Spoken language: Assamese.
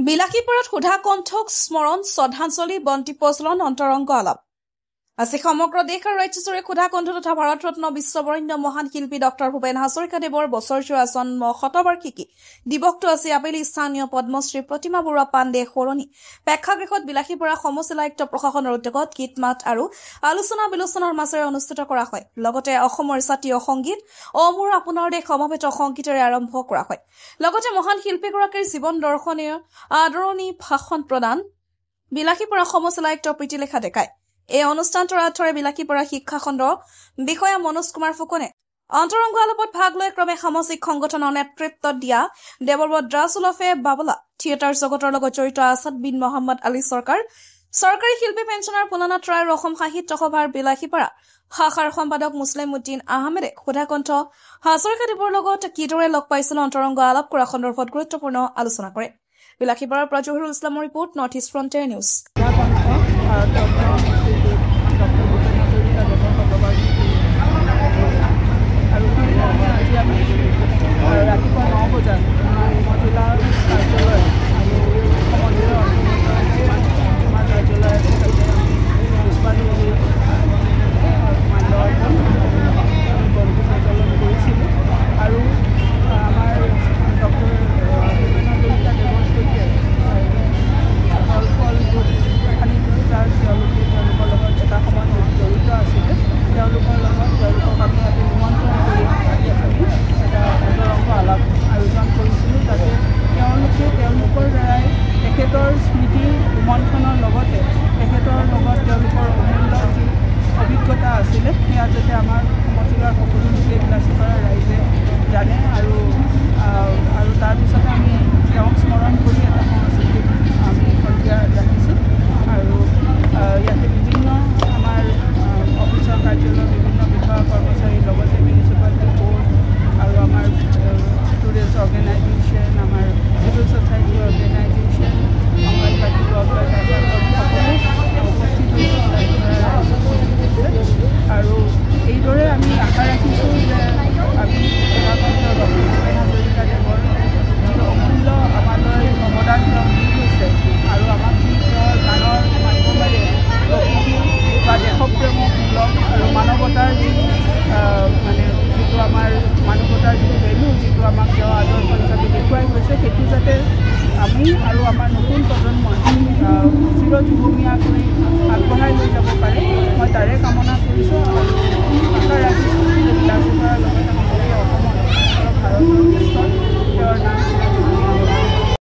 বিলাসীপুৰত সুধা কণ্ঠক স্মৰণ শ্ৰদ্ধাঞ্জলি বন্তি প্ৰচলন অন্তৰংগ আলাপ আজি সমগ্ৰ দেশ আৰু ৰাজ্যজুৰি সুধা কণ্ঠ তথা ভাৰতৰত্ন বিশ্ববৰেণ্য মহান শিল্পী ডক্টৰ ভূপেন হাজৰিকাদেৱৰ বছৰজোৰা জন্ম শতবাৰ্ষিকী দিৱসটো আজি আবেলি স্থানীয় পদ্মশ্ৰী প্ৰতিমা বৰুৱা পাণ্ডে সৰণী প্ৰেক্ষাগৃহত বিলাসীপুৰা সমষ্টি আয়ুক্ত প্ৰশাসনৰ উদ্যোগত গীত মাত আৰু আলোচনা বিলোচনাৰ মাজেৰে অনুষ্ঠিত কৰা হয় লগতে অসমৰ জাতীয় সংগীত অ মোৰ আপোনাৰ দেশ সমবেত সংগীতেৰে আৰম্ভ কৰা হয় লগতে মহান শিল্পীগৰাকীৰ জীৱন দৰ্শনীয় আদৰণি ভাষণ প্ৰদান বিলাসীপুৰা সমষ্টি আয়ুক্ত প্ৰীতিলেখা ডেকাই এই অনুষ্ঠানটোৰ আঁতৰে বিলাসীপুৰা শিক্ষা খণ্ড বিষয়া মনোজ কুমাৰ ফুকনে অন্তৰংগ আলাপত ভাগ লৈ ক্ৰমে সামাজিক সংগঠনৰ নেতৃত্ব দিয়া দেৱব্ৰত ৰাজুলফে বাবলা থিয়েটাৰ জগতৰ লগত জড়িত আছাদ বিন মহম্মদ আলী চৰকাৰ চৰকাৰী শিল্পী পেঞ্চনাৰ পুননাথ ৰায় অসম সাহিত্য সভাৰ বিলাসীপাৰা শাখাৰ সম্পাদক মুছলিম উদ্দিন আহমেদে সুধাকণ্ঠ হাজৰিকাদেৱৰ লগত কিদৰে লগ পাইছিল অন্তৰংগ আলাপ কৰা সন্দৰ্ভত গুৰুত্বপূৰ্ণ আলোচনা কৰে বিলাসীপাৰাৰ পৰা জহিৰুল ইছলামৰ report north east frontier news ৰাতিপুৱা 9 বজাত জিলা কাৰ্যালয় আৰু সমন্বয় আমাৰ কাৰ্যালয় আছে তাতে পুষ্পাঞ্জলি মাল্যাৰ্পণ বন্তি প্ৰজ্বলন কৰিছিলোঁ আৰু আমাৰ ডক্টৰ ভূপেন হাজৰিকাদেৱৰ সৈতে ফল তাৰ তেওঁলোকৰ লগত এটা সময়ত জড়িত আছিলে তেওঁলোকৰ লগত আমি আজি নিমন্ত্ৰণ কৰি এটা অন্তৰংগ আলাপ আয়োজন কৰিছিলোঁ যাতে তেওঁলোকৰ দ্বাৰাই তেখেতৰ স্মৃতি ৰোমন্থনৰ লগতে তেখেতৰ লগত তেওঁলোকৰ অমূল্য যি অভিজ্ঞতা আছিলে সেয়া যাতে আমাৰ সমষ্টিৰ সকলো লোকে বিলাসীপাৰা ৰাইজে জানে আৰু তাৰপিছতে আমি তেওঁক স্মৰণ কৰি এটা সংস্কৃতিক আমি সন্ধিয়া ৰাখিছোঁ আৰু ইয়াতে বিভিন্ন আমাৰ অফিচৰ কাৰ্যালয়ৰ বিভিন্ন বিষয়া কৰ্মচাৰীৰ লগতে মিউনিচিপালিটি বৰ্ড আৰু আমাৰ ষ্টুডেণ্টছ অৰ্গেনাইজেশ্যন আমাৰ চিভিল ছ'চাইটি অৰ্গেনাইজেশ্যন অংগনবাদী সকলো উপস্থিত হৈছে আৰু এইদৰে আমি আশা ৰাখিছোঁ যে আমি ভূপেন হাজৰিকাদেৱৰ যি অমূল্য আমালৈ অৱদান তেওঁ দি গৈছে আৰু আমাক যি তেওঁৰ গানৰ মাধ্যমেৰে প্ৰকৃতি বা দেশপ্ৰেমক মূলক আৰু মানৱতাৰ যি মানে যিটো আমাৰ মানৱতাৰ যিটো ভেলু যিটো আমাক তেওঁ আদৰ্শ হিচাপে দেখুৱাই গৈছে সেইটো যাতে আমি আৰু আমাৰ নতুন প্ৰজন্মই চিৰযুগমীয়াকৈ আগবঢ়াই লৈ যাব পাৰে মই তাৰে কামনা কৰিছোঁ আৰু আশা ৰাখিছোঁ যে বিলাসীপাৰাৰ লগতে সমগ্ৰ অসমত ভাৰতৰ বিশ্বত তেওঁৰ নাম